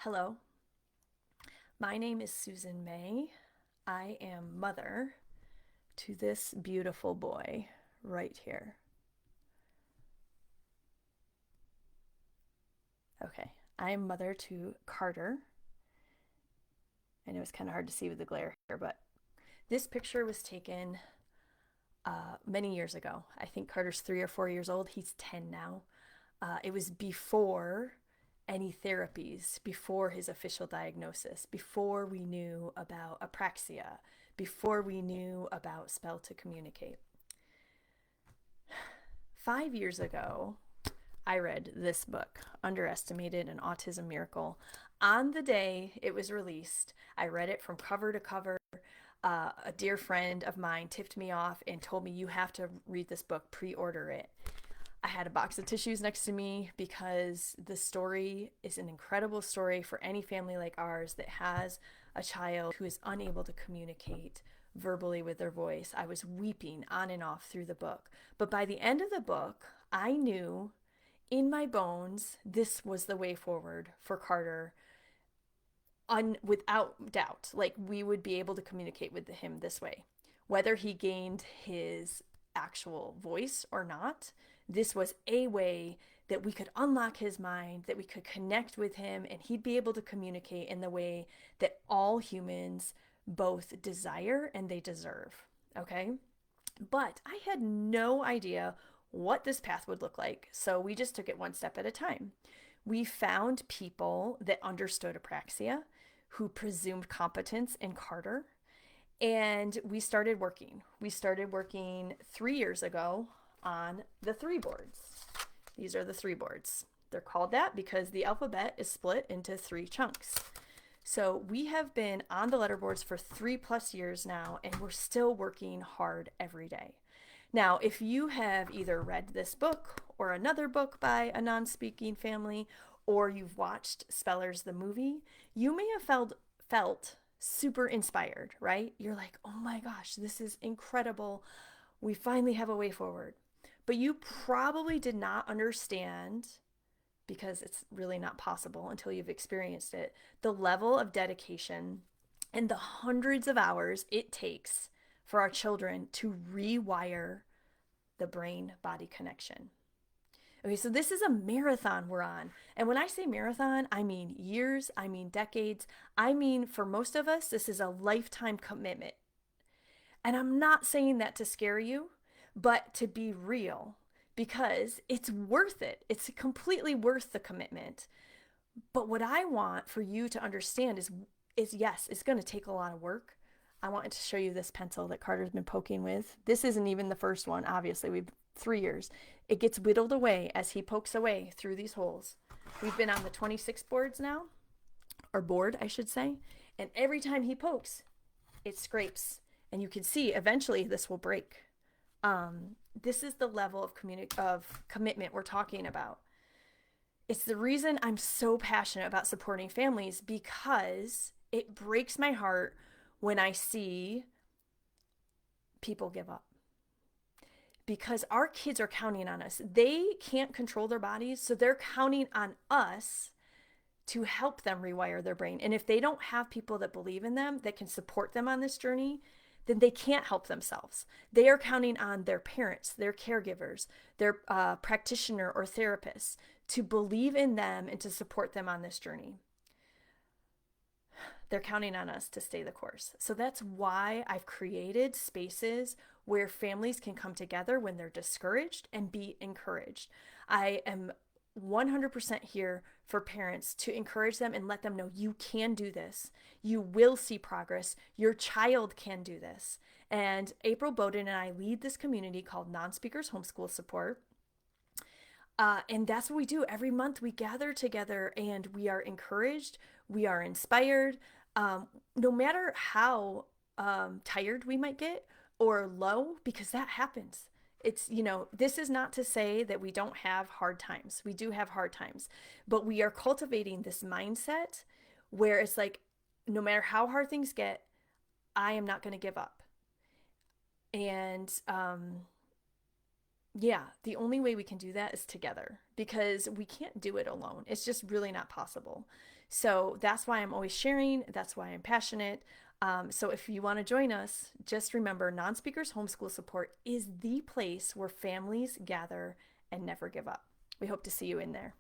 Hello, my name is Susan May. I am mother to this beautiful boy right here. Okay, I am mother to Carter. I know it's kind of hard to see with the glare here, but this picture was taken many years ago. I think Carter's 3 or 4 years old. He's 10 now. It was before any therapies, before his official diagnosis, before we knew about apraxia, before we knew about spell to communicate. 5 years ago, I read this book, Underestimated: An Autism Miracle. On the day it was released, I read it from cover to cover. A dear friend of mine tipped me off and told me, "You have to read this book, pre order it." I had a box of tissues next to me because the story is an incredible story for any family like ours that has a child who is unable to communicate verbally with their voice. I was weeping on and off through the book. But by the end of the book, I knew in my bones this was the way forward for Carter, without doubt. Like, we would be able to communicate with him this way. Whether he gained his actual voice or not, this was a way that we could unlock his mind, that we could connect with him, and he'd be able to communicate in the way that all humans both desire and they deserve. Okay? But I had no idea what this path would look like. So we just took it one step at a time. We found people that understood apraxia, who presumed competence in Carter, and we started working. We started working 3 years ago on the three boards. These are the three boards. They're called that because the alphabet is split into three chunks. So we have been on the letterboards for 3+ years now, and we're still working hard every day. Now, if you have either read this book or another book by a non speaking family, or you've watched Spellers the movie, you may have felt super inspired, right? You're like, oh my gosh, this is incredible. We finally have a way forward. But you probably did not understand, because it's really not possible until you've experienced it, the level of dedication and the hundreds of hours it takes for our children to rewire the brain body connection. Okay, so this is a marathon we're on. And when I say marathon, I mean years, I mean decades. I mean, for most of us, this is a lifetime commitment. And I'm not saying that to scare you, but to be real, because it's worth it. It's completely worth the commitment. But what I want for you to understand is yes, it's going to take a lot of work. I wanted to show you this pencil that Carter's been poking with. This isn't even the first one. Obviously, we've 3 years. It gets whittled away as he pokes away through these holes. We've been on the 26 boards now, or board, I should say. And every time he pokes, it scrapes. And you can see eventually this will break. This is the level of commitment we're talking about. It's the reason I'm so passionate about supporting families, because it breaks my heart when I see people give up. Because our kids are counting on us. They can't control their bodies, so they're counting on us to help them rewire their brain. And if they don't have people that believe in them, that can support them on this journey, then they can't help themselves. They are counting on their parents, their caregivers, their practitioner or therapists to believe in them and to support them on this journey. They're counting on us to stay the course. So that's why I've created spaces where families can come together when they're discouraged and be encouraged. I am 100% here for parents to encourage them and let them know you can do this. You will see progress. Your child can do this. And April Bowden and I lead this community called Non-Speakers Homeschool Support. And that's what we do. Every month we gather together and we are encouraged, we are inspired, no matter how tired we might get or low, because that happens. This is not to say that we don't have hard times. We do have hard times, but we are cultivating this mindset where it's like, no matter how hard things get, I am not going to give up. And Yeah, the only way we can do that is together because we can't do it alone. It's just really not possible. So that's why I'm always sharing. That's why I'm passionate. So if you want to join us, just remember Non Speakers Homeschool Support is the place where families gather and never give up. We hope to see you in there.